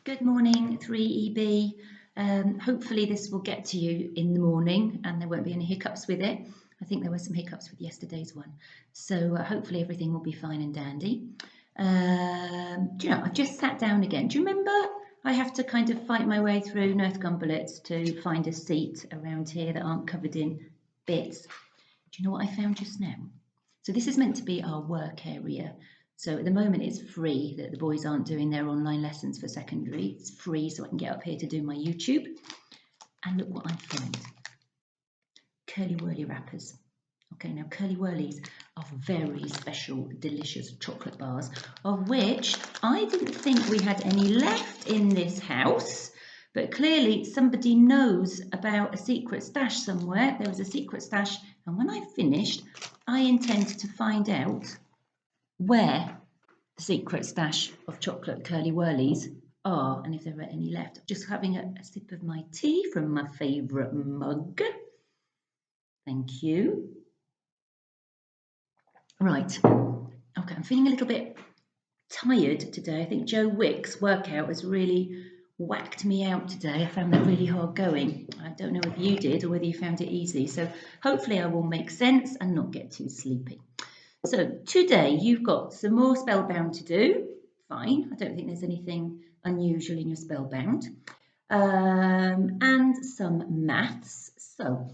Good morning, 3EB. Hopefully this will get to you in the morning and there won't be any hiccups with it. I think there were some hiccups with yesterday's one. So hopefully everything will be fine and dandy. Do you know, I've just sat down again. Do you remember I have to kind of fight my way through Northgumberlets to find a seat around here that aren't covered in bits? Do you know what I found just now? So this is meant to be our work area. So at the moment it's free that the boys aren't doing their online lessons for secondary. It's free so I can get up here to do my YouTube. And look what I found. Curly Whirly wrappers. Okay, now Curly Whirlies are very special, delicious chocolate bars, of which I didn't think we had any left in this house, but clearly somebody knows about a secret stash somewhere. There was a secret stash, and when I've finished, I intend to find out where the secret stash of chocolate Curly Whirlies are and if there are any left. Just having a sip of my tea from my favourite mug. Thank you. Right, okay, I'm feeling a little bit tired today. I think Joe Wick's workout has really whacked me out today. I found that really hard going. I don't know if you did or whether you found it easy. So hopefully I will make sense and not get too sleepy. So today you've got some more spellbound to do. Fine, I don't think there's anything unusual in your spellbound. And some maths. So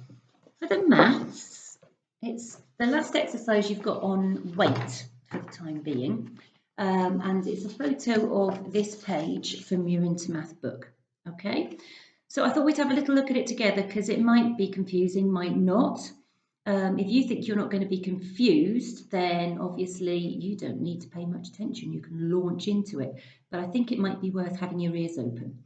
for the maths, it's the last exercise you've got on weight for the time being. And it's a photo of this page from your Into Math book. Okay, so I thought we'd have a little look at it together because it might be confusing, might not. If you think you're not going to be confused, then obviously you don't need to pay much attention. You can launch into it, but I think it might be worth having your ears open.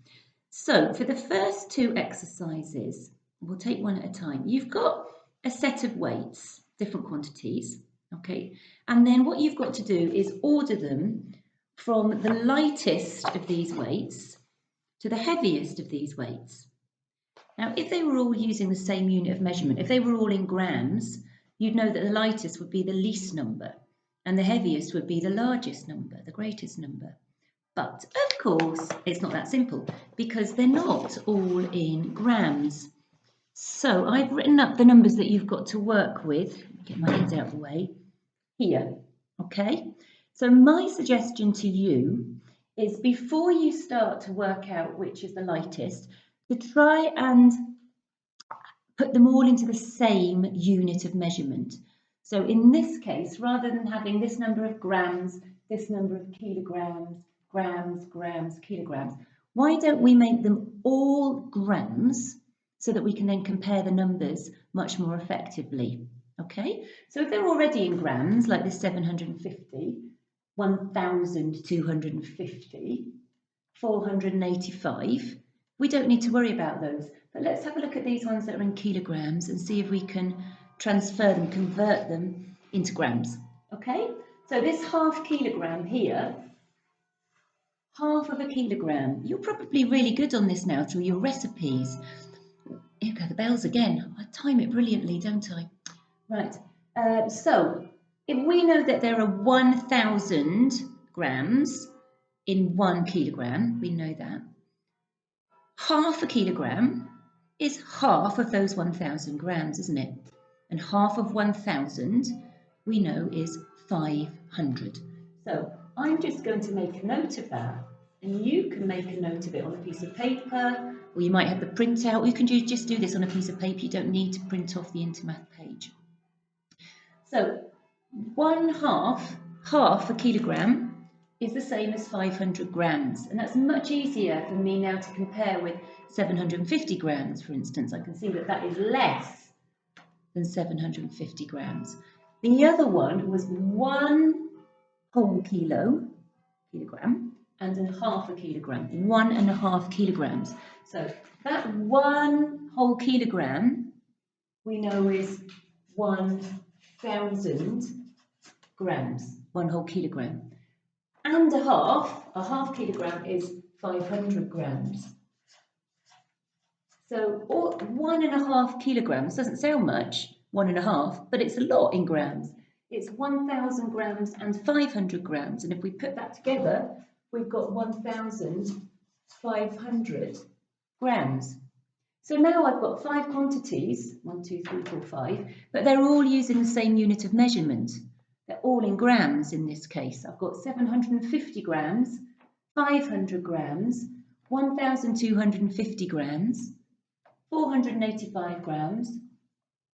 So for the first two exercises, we'll take one at a time. You've got a set of weights, different quantities, okay? And then what you've got to do is order them from the lightest of these weights to the heaviest of these weights. Now, if they were all using the same unit of measurement, if they were all in grams, you'd know that the lightest would be the least number and the heaviest would be the largest number, the greatest number. But of course, it's not that simple because they're not all in grams. So I've written up the numbers that you've got to work with. Get my head out of the way here, okay? So my suggestion to you is before you start to work out which is the lightest, to try and put them all into the same unit of measurement. So in this case, rather than having this number of grams, this number of kilograms, grams, kilograms, why don't we make them all grams so that we can then compare the numbers much more effectively? Okay, so if they're already in grams, like this 750, 1,250, 485, we don't need to worry about those. But let's have a look at these ones that are in kilograms and see if we can transfer them, convert them into grams. Okay, so this half kilogram here, half of a kilogram. You're probably really good on this now through your recipes. Here go the bells again. I time it brilliantly, don't I? Right, so if we know that there are 1,000 grams in 1 kilogram, we know that. Half a kilogram is half of those 1,000 grams, isn't it? And half of 1,000 we know is 500. So I'm just going to make a note of that, and you can make a note of it on a piece of paper, or you might have the printout, or you can just do this on a piece of paper. You don't need to print off the Into Math page. So half a kilogram is the same as 500 grams, and that's much easier for me now to compare with 750 grams, for instance. I can see that that is less than 750 grams. The other one was 1 whole kilogram, and a half a kilogram, 1.5 kilograms. So that 1 whole kilogram we know is 1,000 grams, 1 whole kilogram. And a half kilogram is 500 grams. So 1.5 kilograms doesn't sound much, 1.5, but it's a lot in grams. It's 1,000 grams and 500 grams. And if we put that together, we've got 1,000 500 grams. So now I've got 5 quantities, 1, 2, 3, 4, 5, but they're all using the same unit of measurement. They're all in grams in this case. I've got 750 grams, 500 grams, 1,250 grams, 485 grams,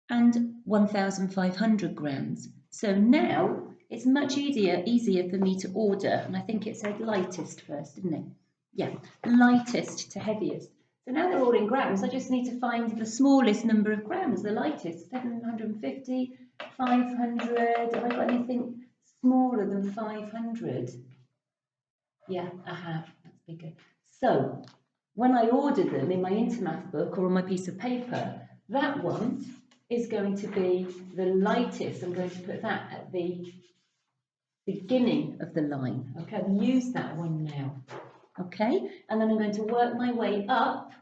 and 1,500 grams. So now it's much easier for me to order, and I think it said lightest first, didn't it? Yeah, lightest to heaviest. So now they're all in grams. I just need to find the smallest number of grams, the lightest, 750, 500. Have I got anything smaller than 500? Yeah, I have. That's bigger. So when I order them in my Intermath book or on my piece of paper, that one is going to be the lightest. I'm going to put that at the beginning of the line. Okay, I've used that one now. Okay, and then I'm going to work my way up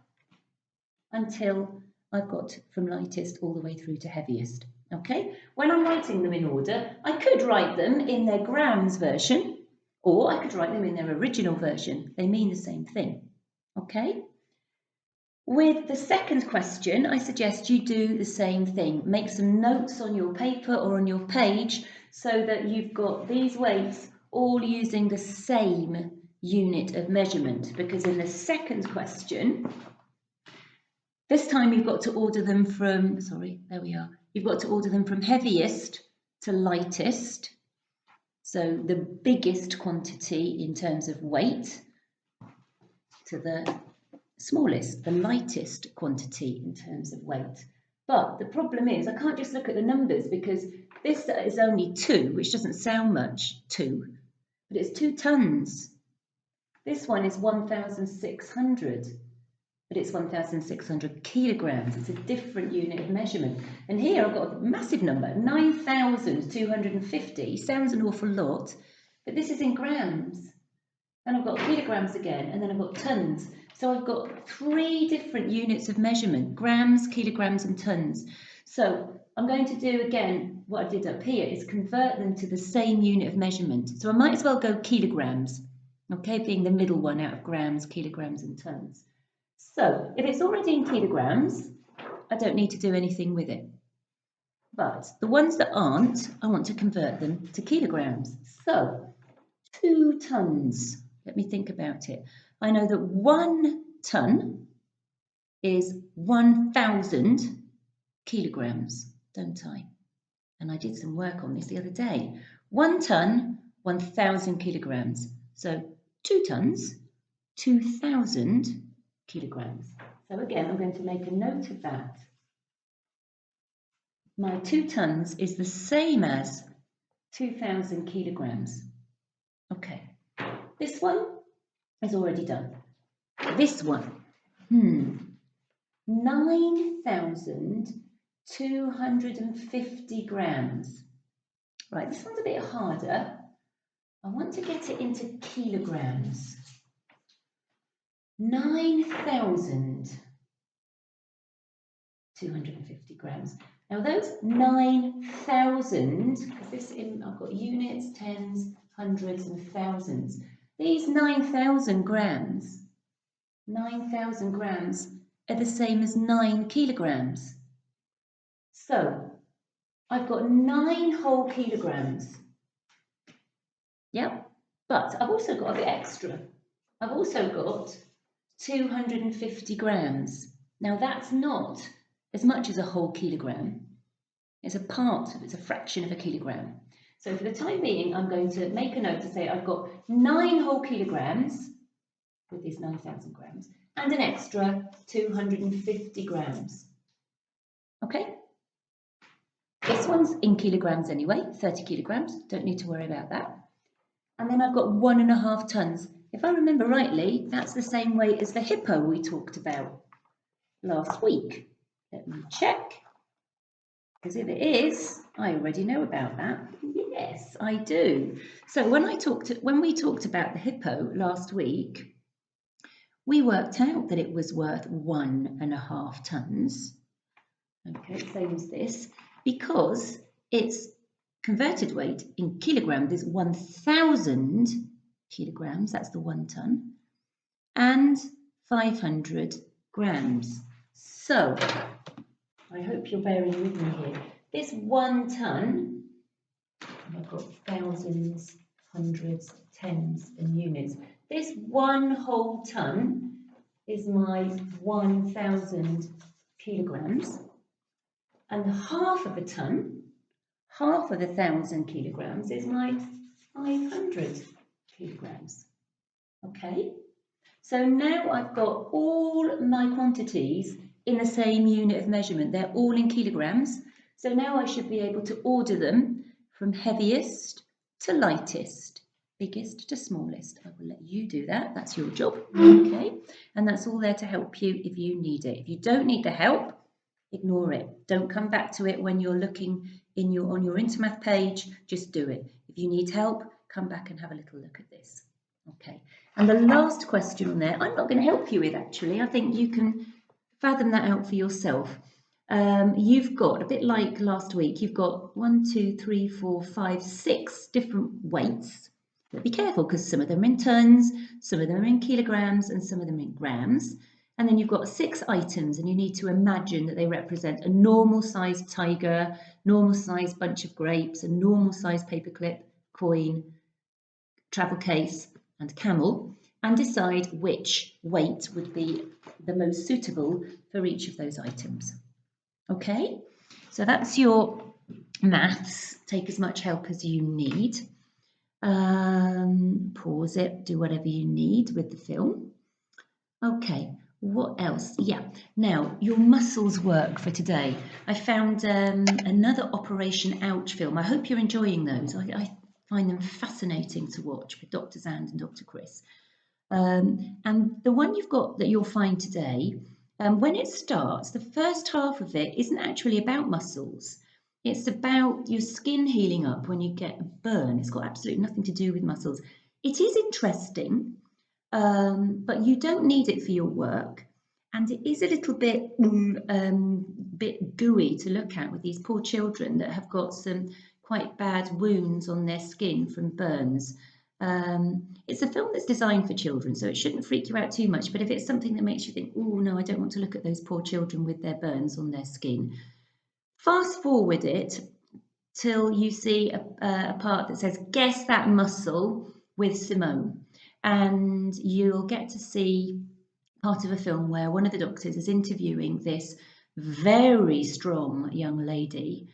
until I've got from lightest all the way through to heaviest. Okay, when I'm writing them in order, I could write them in their grams version, or I could write them in their original version. They mean the same thing. Okay. With the second question, I suggest you do the same thing. Make some notes on your paper or on your page so that you've got these weights all using the same unit of measurement, because in the second question, this time you've got to order them from, you've got to order them from heaviest to lightest. So the biggest quantity in terms of weight to the smallest, the lightest quantity in terms of weight. But the problem is I can't just look at the numbers, because this is only 2, which doesn't sound much, 2, but it's 2 tons. This one is 1,600, but it's 1,600 kilograms. It's a different unit of measurement. And here I've got a massive number, 9,250. Sounds an awful lot, but this is in grams. Then I've got kilograms again, and then I've got tons. So I've got 3 different units of measurement, grams, kilograms, and tons. So I'm going to do again what I did up here, is convert them to the same unit of measurement. So I might as well go kilograms, okay, being the middle one out of grams, kilograms, and tons. So if it's already in kilograms, I don't need to do anything with it. But the ones that aren't, I want to convert them to kilograms. So 2 tons. Let me think about it. I know that 1 ton is 1,000 kilograms, don't I? And I did some work on this the other day. 1 ton, 1,000 kilograms. So 2 tons, 2,000 kilograms. So again, I'm going to make a note of that. My 2 tons is the same as 2,000 kilograms. Okay, this one is already done. This one, 9,250 grams. Right, this one's a bit harder. I want to get it into kilograms. 9,250 grams. Now those 9,000, because this I've got units, tens, hundreds, and thousands. These 9,000 grams are the same as 9 kilograms. So I've got 9 whole kilograms. Yep, but I've also got a bit extra. I've also got 250 grams. Now that's not as much as a whole kilogram. It's a fraction of a kilogram. So for the time being, I'm going to make a note to say I've got 9 whole kilograms with these 9,000 grams and an extra 250 grams. Okay? This one's in kilograms anyway, 30 kilograms. Don't need to worry about that. And then I've got 1.5 tons. If I remember rightly, that's the same weight as the hippo we talked about last week. Let me check. Because if it is, I already know about that. Yes, I do. So when we talked about the hippo last week, we worked out that it was worth 1.5 tons. Okay, same as this, because its converted weight in kilograms is 1,000 kilograms. That's the 1 ton. and 500 grams. So, I hope you're bearing with me here. This 1 tonne, I've got thousands, hundreds, tens and units. This 1 whole tonne is my 1,000 kilograms, and half of a tonne, half of 1,000 kilograms is my 500 kilograms. Okay, so now I've got all my quantities in the same unit of measurement. They're all in kilograms. So now I should be able to order them from heaviest to lightest, biggest to smallest. I will let you do that. That's your job. Okay, and that's all there to help you if you need it. If you don't need the help, ignore it. Don't come back to it when you're looking on your Intermath page. Just do it. If you need help, come back and have a little look at this. Okay, and the last question on there, I'm not going to help you with actually. I think you can fathom that out for yourself. You've got, a bit like last week, you've got 1, 2, 3, 4, 5, 6 different weights. But be careful because some of them are in tons, some of them are in kilograms, and some of them in grams. And then you've got 6 items, and you need to imagine that they represent a normal sized tiger, normal sized bunch of grapes, a normal sized paperclip, coin, travel case, and camel, and decide which weight would be the most suitable for each of those items. Okay, so that's your maths. Take as much help as you need. Pause it, do whatever you need with the film. Okay, what else? Yeah, now your muscles work for today. I found another Operation Ouch film. I hope you're enjoying those. I find them fascinating to watch with Dr. Zand and Dr. Chris. And the one you've got that you'll find today, when it starts, the first half of it isn't actually about muscles. It's about your skin healing up when you get a burn. It's got absolutely nothing to do with muscles. It is interesting, but you don't need it for your work. And it is a little bit gooey to look at with these poor children that have got some quite bad wounds on their skin from burns. It's a film that's designed for children, so it shouldn't freak you out too much. But if it's something that makes you think, oh no, I don't want to look at those poor children with their burns on their skin, fast forward it till you see a part that says, guess that muscle with Simone. And you'll get to see part of a film where one of the doctors is interviewing this very strong young lady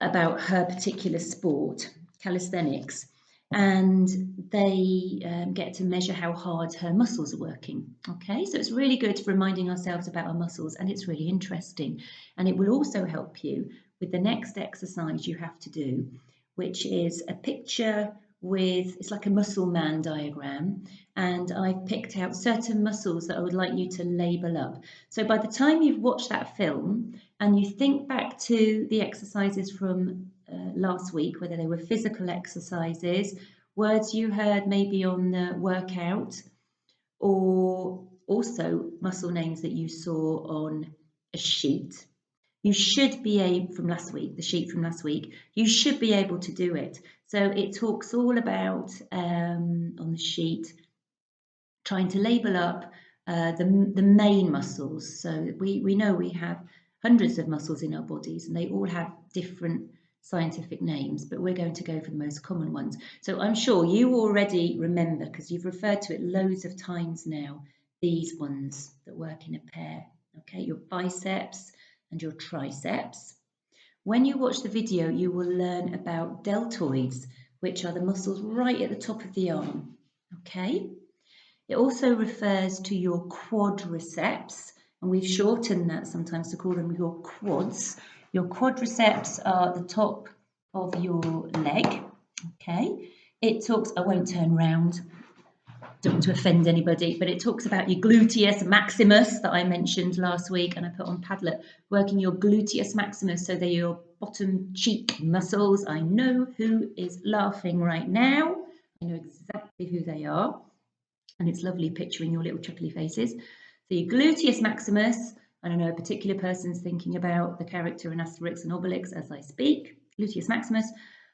about her particular sport, calisthenics, and they get to measure how hard her muscles are working. Okay, so it's really good reminding ourselves about our muscles, and it's really interesting. And it will also help you with the next exercise you have to do, which is a picture with, it's like a muscle man diagram, and I've picked out certain muscles that I would like you to label up. So by the time you've watched that film and you think back to the exercises from last week, whether they were physical exercises, words you heard maybe on the workout, or also muscle names that you saw on a sheet, you should be able, from last week, the sheet from last week, you should be able to do it. So it talks all about, on the sheet, trying to label up the main muscles. So we know we have hundreds of muscles in our bodies, and they all have different scientific names, but we're going to go for the most common ones. So I'm sure you already remember, because you've referred to it loads of times now, these ones that work in a pair. Okay, your biceps and your triceps. When you watch the video, you will learn about deltoids, which are the muscles right at the top of the arm. Okay. It also refers to your quadriceps, and we've shortened that sometimes to call them your quads. Your quadriceps are the top of your leg. Okay. It talks, I won't turn round, don't want to offend anybody, but it talks about your gluteus maximus that I mentioned last week, and I put on Padlet, working your gluteus maximus, so they're your bottom cheek muscles. I know who is laughing right now. I know exactly who they are, and it's lovely picturing your little chuckly faces. So your gluteus maximus, and I know a particular person's thinking about the character in Asterix and Obelix as I speak. Gluteus maximus.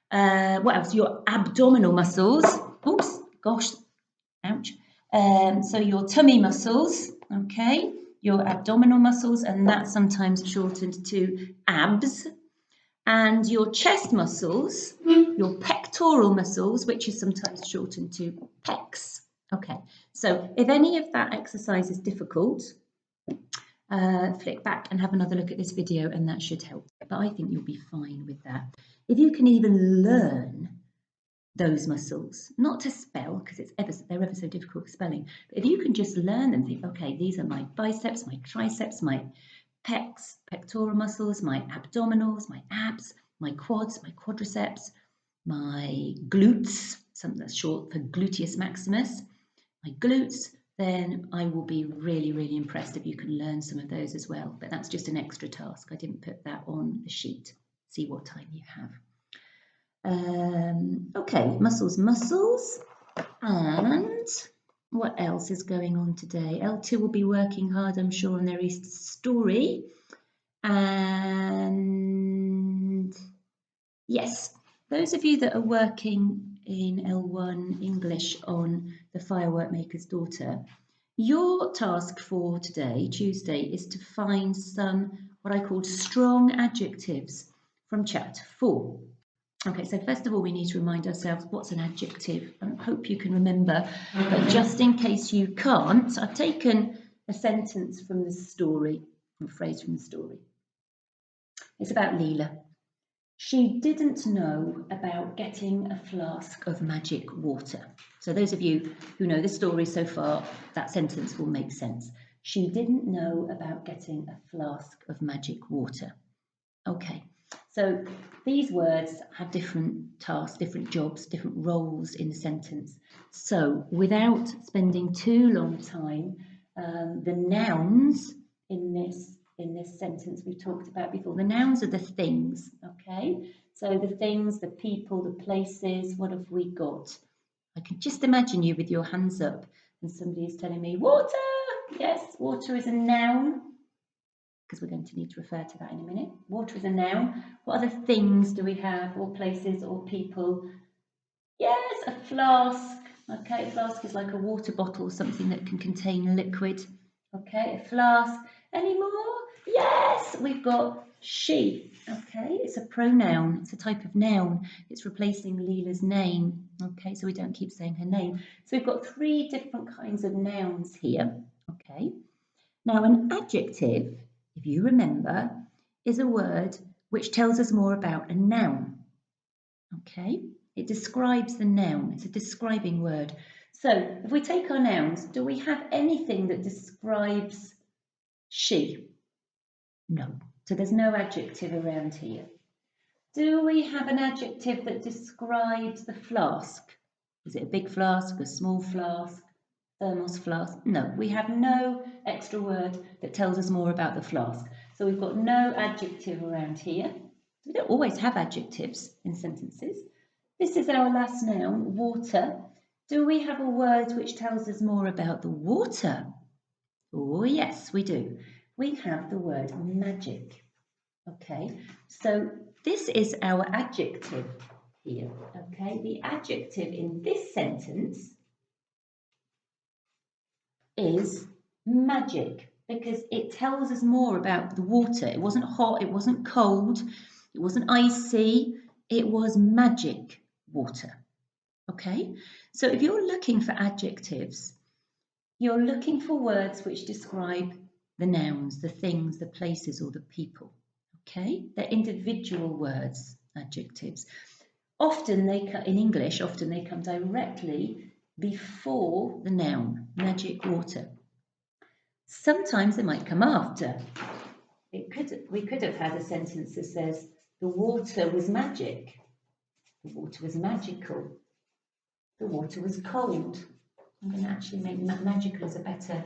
What else? Your abdominal muscles. Oops, gosh. ouch. So your tummy muscles, okay, your abdominal muscles, and that's sometimes shortened to abs, and your chest muscles, your pectoral muscles, which is sometimes shortened to pecs. Okay, so if any of that exercise is difficult, flick back and have another look at this video and that should help. But I think you'll be fine with that. If you can even learn those muscles, not to spell because they're ever so difficult spelling, but if you can just learn them, think, okay, these are my biceps, my triceps, my pecs, pectoral muscles, my abdominals, my abs, my quads, my quadriceps, my glutes, something that's short for gluteus maximus, my glutes, then I will be really, really impressed if you can learn some of those as well. But that's just an extra task. I didn't put that on the sheet. See what time you have. Okay, muscles. And what else is going on today? L2 will be working hard, I'm sure, on their Easter story. And yes, those of you that are working in L1 English on The Firework Maker's Daughter, your task for today, Tuesday, is to find some what I call strong adjectives from chapter 4. Okay, so first of all, we need to remind ourselves what's an adjective. I hope you can remember, but just in case you can't, I've taken a sentence from the story, a phrase from the story. It's about Leela. She didn't know about getting a flask of magic water. So those of you who know the story so far, that sentence will make sense. She didn't know about getting a flask of magic water. Okay, so these words have different tasks, different jobs, different roles in the sentence. So without spending too long time, the nouns in this sentence we've talked about before. The nouns are the things, okay? So the things, the people, the places, what have we got? I can just imagine you with your hands up and somebody is telling me, water! Yes, water is a noun, because we're going to need to refer to that in a minute. Water is a noun. What other things do we have, or places, or people? Yes, a flask. Okay, a flask is like a water bottle, something that can contain liquid. Okay, a flask. Any more? Yes, we've got she. Okay, it's a pronoun. It's a type of noun. It's replacing Leela's name. Okay, so we don't keep saying her name. So we've got 3 different kinds of nouns here. Okay, now an adjective, if you remember, is a word which tells us more about a noun. Okay, it describes the noun. It's a describing word. So if we take our nouns, do we have anything that describes she? No. So there's no adjective around here. Do we have an adjective that describes the flask? Is it a big flask, a small flask, thermos flask? No, we have no extra word that tells us more about the flask. So we've got no adjective around here. We don't always have adjectives in sentences. This is our last noun, water. Do we have a word which tells us more about the water? Oh, yes, we do. We have the word magic. Okay, so this is our adjective here. Okay, the adjective in this sentence is magic because it tells us more about the water. It wasn't hot, it wasn't cold, it wasn't icy, it was magic water. Okay, so if you're looking for adjectives, you're looking for words which describe the nouns, the things, the places, or the people. Okay, they're individual words, adjectives. Often in English, often they come directly before the noun, magic water. Sometimes they might come after. We could have had a sentence that says, the water was magic. The water was magical. The water was cold. I'm going to actually make magical as a better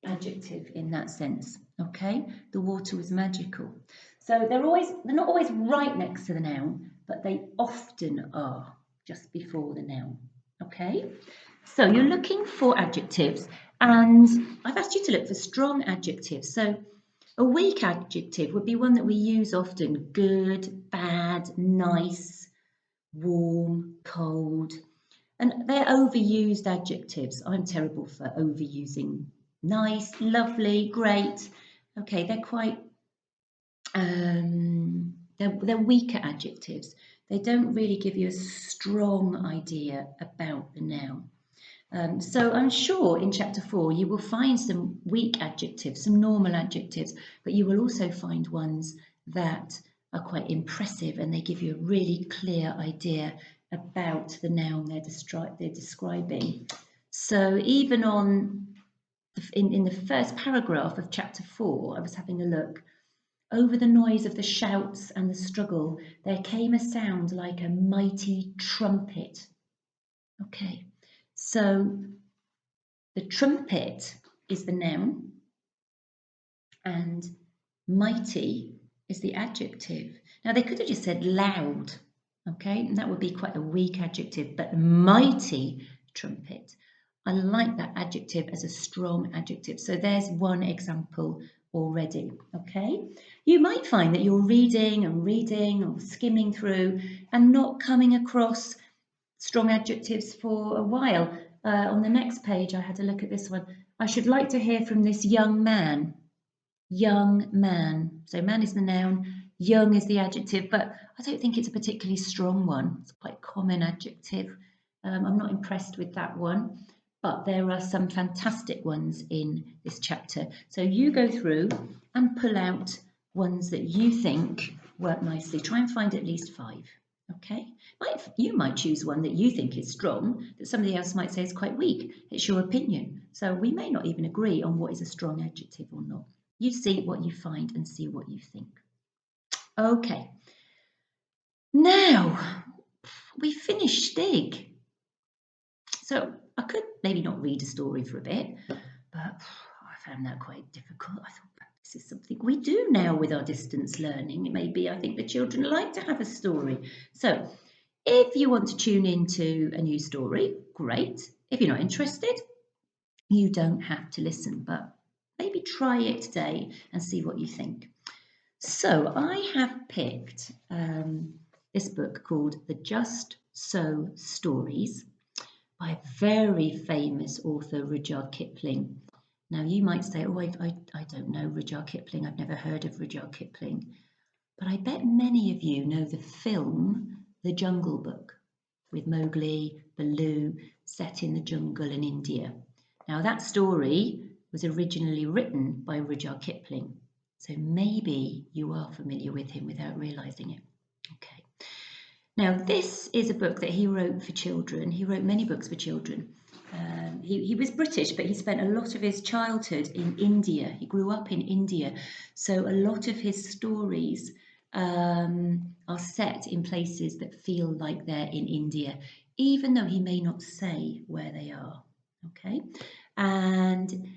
adjective in that sense. Okay, the water was magical. So they're not always right next to the noun, but they often are just before the noun. Okay, so you're looking for adjectives, and I've asked you to look for strong adjectives. So a weak adjective would be one that we use often: good, bad, nice, warm, cold. And they're overused adjectives. I'm terrible for overusing nice, lovely, great. Okay, they're quite, they're weaker adjectives. They don't really give you a strong idea about the noun. So I'm sure in chapter 4 you will find some weak adjectives, some normal adjectives, but you will also find ones that are quite impressive and they give you a really clear idea about the noun they're describing. So even in the first paragraph of chapter 4, I was having a look. Over the noise of the shouts and the struggle, there came a sound like a mighty trumpet. Okay, so the trumpet is the noun and mighty is the adjective. Now they could have just said loud, okay, and that would be quite a weak adjective, but mighty trumpet. I like that adjective as a strong adjective. So there's one example already, okay? You might find that you're reading or skimming through and not coming across strong adjectives for a while. On the next page, I had a look at this one. I should like to hear from this young man. Young man. So man is the noun, young is the adjective, but I don't think it's a particularly strong one. It's quite a common adjective. I'm not impressed with that one, but there are some fantastic ones in this chapter. So you go through and pull out ones that you think work nicely. Try and find at least 5. Okay, you might choose one that you think is strong, that somebody else might say is quite weak. It's your opinion. So we may not even agree on what is a strong adjective or not. You see what you find and see what you think. Okay, now we finished Stig. So I could maybe not read a story for a bit, but I found that quite difficult. I thought, this is something we do now with our distance learning. Maybe I think the children like to have a story. So if you want to tune into a new story, great. If you're not interested, you don't have to listen, but maybe try it today and see what you think. So I have picked this book called The Just So Stories by a very famous author, Rudyard Kipling. Now you might say, oh, I don't know Rudyard Kipling, I've never heard of Rudyard Kipling. But I bet many of you know the film The Jungle Book with Mowgli, Baloo, set in the jungle in India. Now that story was originally written by Rudyard Kipling, so maybe you are familiar with him without realising it. Okay. Now this is a book that he wrote for children. He wrote many books for children. He was British, but he spent a lot of his childhood in India. He grew up in India, so a lot of his stories are set in places that feel like they're in India, even though he may not say where they are. Okay, and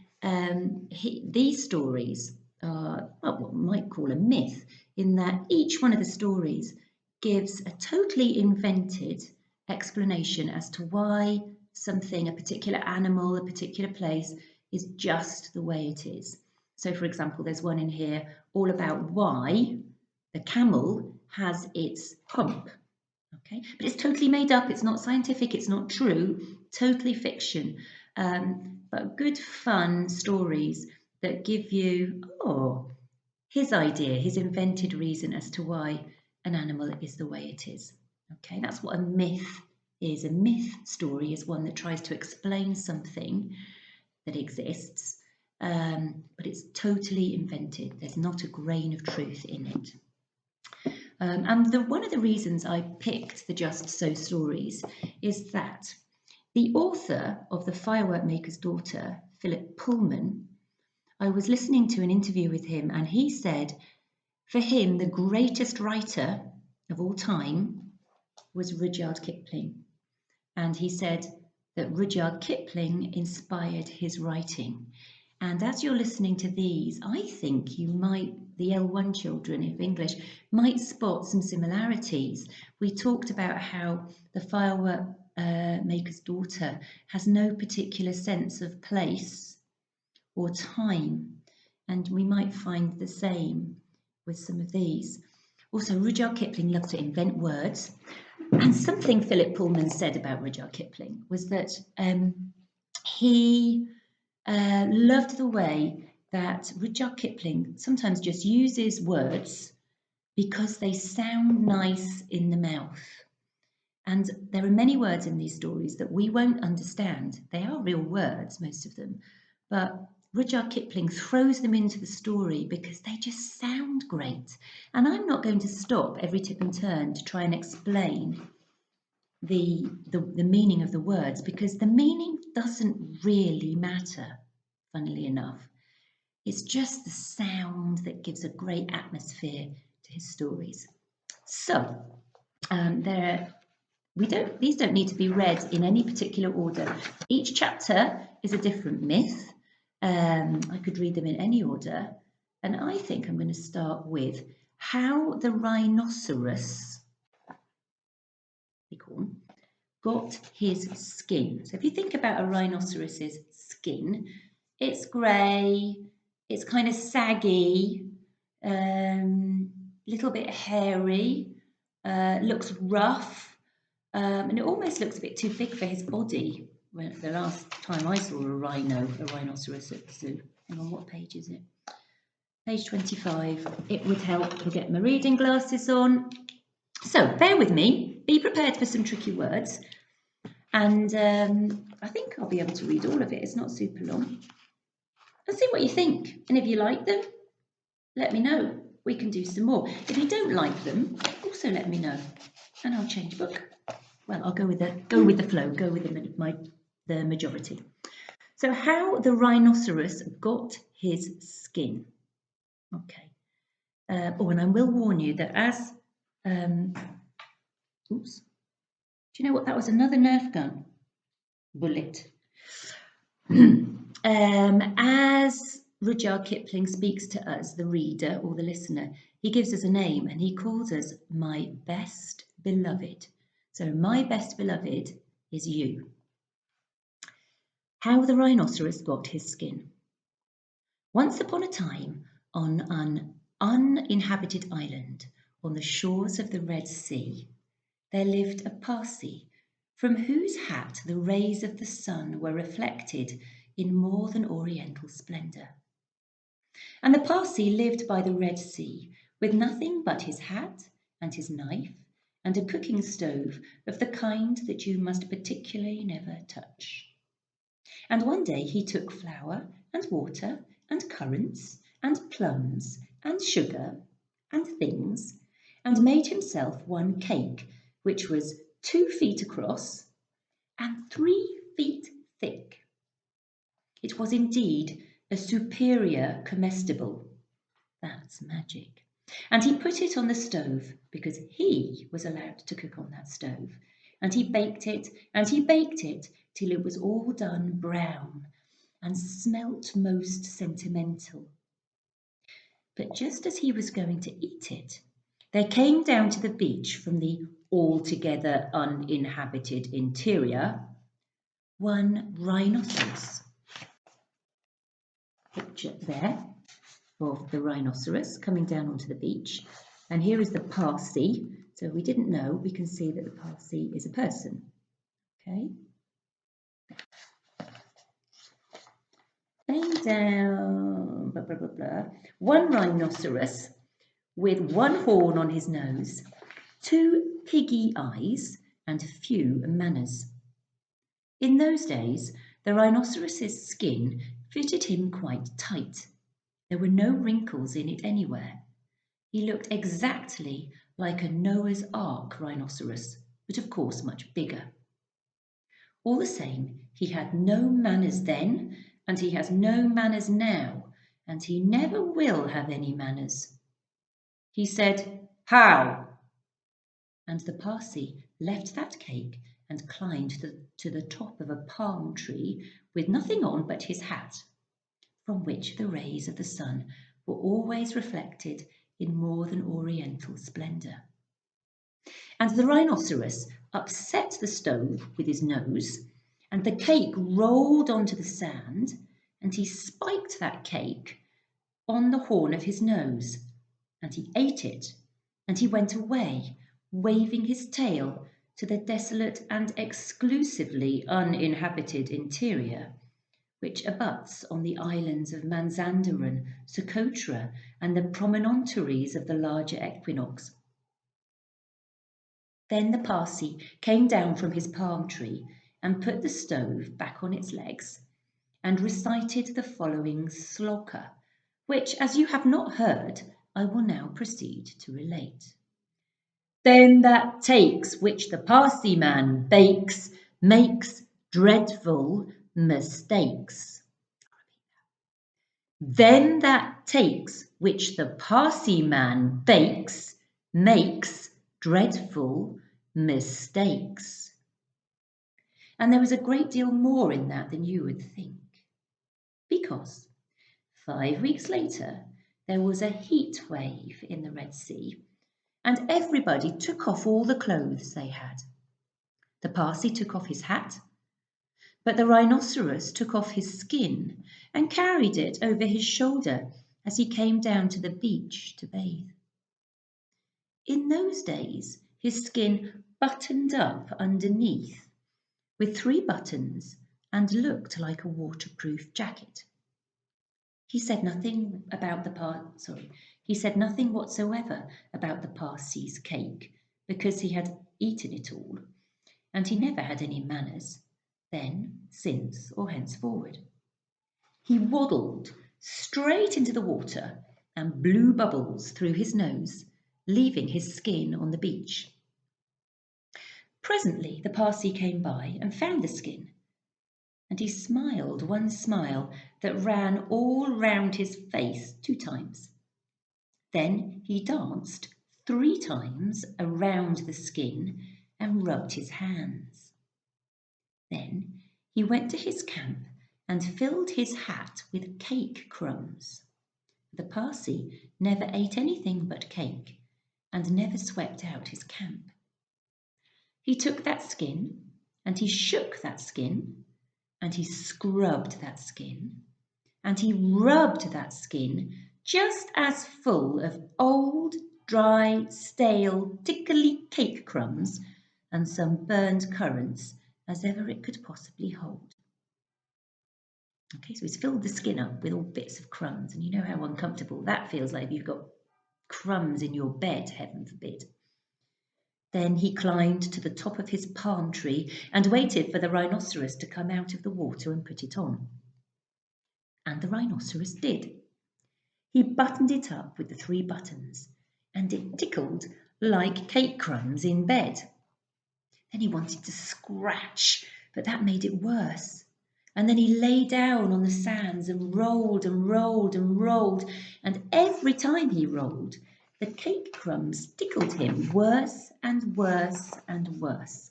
these stories are what we might call a myth, in that each one of the stories gives a totally invented explanation as to why something, a particular animal, a particular place, is just the way it is. So, for example, there's one in here all about why the camel has its hump. Okay, but it's totally made up, it's not scientific, it's not true, totally fiction, but good fun stories that give you, his idea, his invented reason as to why an animal is the way it is. Okay, that's what a myth is. A myth story is one that tries to explain something that exists, but it's totally invented. There's not a grain of truth in it. And one of the reasons I picked the Just So stories is that the author of The Firework Maker's Daughter, Philip Pullman, I was listening to an interview with him, and he said for him the greatest writer of all time was Rudyard Kipling. And he said that Rudyard Kipling inspired his writing. And as you're listening to these, I think you might, the L1 children, if English, might spot some similarities. We talked about how the Firework Maker's Daughter has no particular sense of place or time, and we might find the same with some of these. Also, Rudyard Kipling loved to invent words, And something Philip Pullman said about Rudyard Kipling was that he loved the way that Rudyard Kipling sometimes just uses words because they sound nice in the mouth. And there are many words in these stories that we won't understand. They are real words, most of them, but Rudyard Kipling throws them into the story because they just sound great. And I'm not going to stop every tip and turn to try and explain the meaning of the words, because the meaning doesn't really matter, funnily enough. It's just the sound that gives a great atmosphere to his stories. So these don't need to be read in any particular order. Each chapter is a different myth. I could read them in any order, and I think I'm going to start with how the rhinoceros got his skin. So if you think about a rhinoceros's skin, it's grey, it's kind of saggy, little bit hairy, looks rough, and it almost looks a bit too big for his body. Well, the last time I saw a rhinoceros at the zoo. Hang on, what page is it? Page 25. It would help to get my reading glasses on. So bear with me, be prepared for some tricky words, and I think I'll be able to read all of it. It's not super long. And see what you think, and if you like them, let me know. We can do some more. If you don't like them, also let me know, and I'll change book. Well, I'll go with the flow, go with the majority. So how the rhinoceros got his skin. Okay. And I will warn you that as oops. Do you know what? That was another Nerf gun bullet. As Rudyard Kipling speaks to us, the reader or the listener, he gives us a name and he calls us my best beloved. So my best beloved is you. How the rhinoceros got his skin. Once upon a time, on an uninhabited island on the shores of the Red Sea, there lived a Parsi from whose hat the rays of the sun were reflected in more than oriental splendour. And the Parsi lived by the Red Sea with nothing but his hat and his knife and a cooking stove of the kind that you must particularly never touch. And one day he took flour and water and currants and plums and sugar and things and made himself one cake which was 2 feet across and 3 feet thick. It was indeed a superior comestible. That's magic. And he put it on the stove because he was allowed to cook on that stove. And he baked it and he baked it till it was all done brown and smelt most sentimental. But just as he was going to eat it, there came down to the beach from the altogether uninhabited interior one rhinoceros. Picture there of the rhinoceros coming down onto the beach. And here is the Parsi. So we didn't know, we can see that the Parsi is a person. Okay. Going down, blah, blah, blah, blah. One rhinoceros with one horn on his nose, 2 piggy eyes, and few manners. In those days, the rhinoceros's skin fitted him quite tight. There were no wrinkles in it anywhere. He looked exactly like a Noah's Ark rhinoceros, but of course much bigger. All the same, he had no manners then, and he has no manners now, and he never will have any manners. He said, "How?" And the Parsi left that cake and climbed to the top of a palm tree with nothing on but his hat, from which the rays of the sun were always reflected in more than oriental splendour. And the rhinoceros upset the stove with his nose, and the cake rolled onto the sand, and he spiked that cake on the horn of his nose, and he ate it, and he went away, waving his tail to the desolate and exclusively uninhabited interior, which abuts on the islands of Manzandaran, Socotra, and the promontories of the larger equinox. Then the Parsi came down from his palm tree and put the stove back on its legs and recited the following sloka, which, as you have not heard, I will now proceed to relate. Then that takes which the Parsi man bakes makes dreadful mistakes. Then that takes which the Parsi man bakes makes dreadful mistakes. And there was a great deal more in that than you would think. Because 5 weeks later, there was a heat wave in the Red Sea, and everybody took off all the clothes they had. The Parsi took off his hat, but the rhinoceros took off his skin and carried it over his shoulder as he came down to the beach to bathe. In those days, his skin buttoned up underneath with 3 buttons and looked like a waterproof jacket. He said nothing whatsoever about the Parsi's cake because he had eaten it all, and he never had any manners, then, since, or henceforward. He waddled straight into the water and blew bubbles through his nose, leaving his skin on the beach. Presently the Parsi came by and found the skin, and he smiled one smile that ran all round his face 2 times. Then he danced 3 times around the skin and rubbed his hands. Then he went to his camp and filled his hat with cake crumbs. The Parsi never ate anything but cake and never swept out his camp. He took that skin and he shook that skin and he scrubbed that skin and he rubbed that skin just as full of old, dry, stale, tickly cake crumbs and some burned currants as ever it could possibly hold. Okay, so he's filled the skin up with all bits of crumbs, and you know how uncomfortable that feels like if you've got crumbs in your bed, heaven forbid. Then he climbed to the top of his palm tree and waited for the rhinoceros to come out of the water and put it on. And the rhinoceros did. He buttoned it up with the 3 buttons, and it tickled like cake crumbs in bed. Then he wanted to scratch, but that made it worse. And then he lay down on the sands and rolled and rolled and rolled, and every time he rolled, the cake crumbs tickled him worse and worse and worse.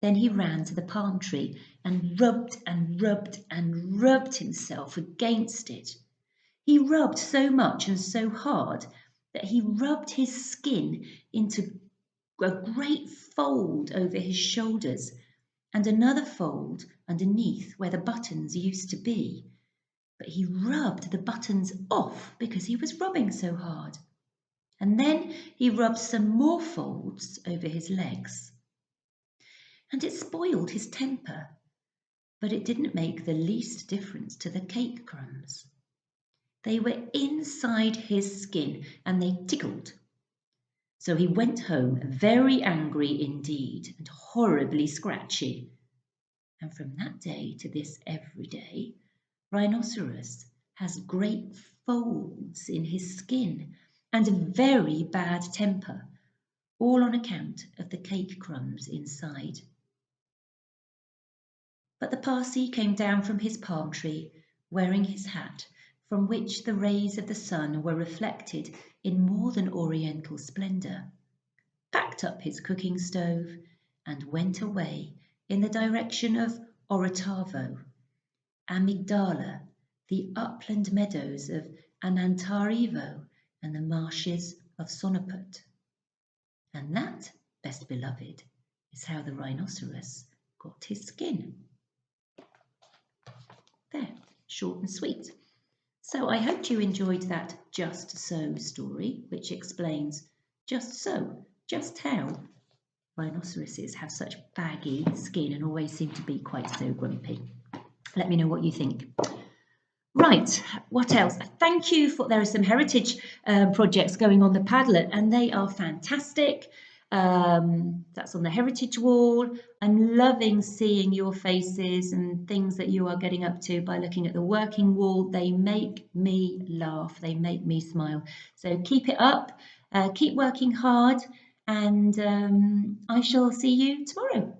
Then he ran to the palm tree and rubbed and rubbed and rubbed himself against it. He rubbed so much and so hard that he rubbed his skin into a great fold over his shoulders and another fold underneath where the buttons used to be. But he rubbed the buttons off because he was rubbing so hard. And then he rubbed some more folds over his legs. And it spoiled his temper, but it didn't make the least difference to the cake crumbs. They were inside his skin and they tickled. So he went home very angry indeed and horribly scratchy. And from that day to this every day, Rhinoceros has great folds in his skin and a very bad temper, all on account of the cake crumbs inside. But the Parsi came down from his palm tree, wearing his hat, from which the rays of the sun were reflected in more than oriental splendour, packed up his cooking stove, and went away in the direction of Orotavo, Amygdala, the upland meadows of Anantarivo, and the marshes of Sonoput. And that, best beloved, is how the rhinoceros got his skin. There, short and sweet. So I hope you enjoyed that Just So story, which explains just so, just how rhinoceroses have such baggy skin and always seem to be quite so grumpy. Let me know what you think. Right, what else? Thank you for, there are some heritage projects going on the Padlet and they are fantastic. That's on the heritage wall. I'm loving seeing your faces and things that you are getting up to by looking at the working wall. They make me laugh, they make me smile. So keep it up, keep working hard, and I shall see you tomorrow.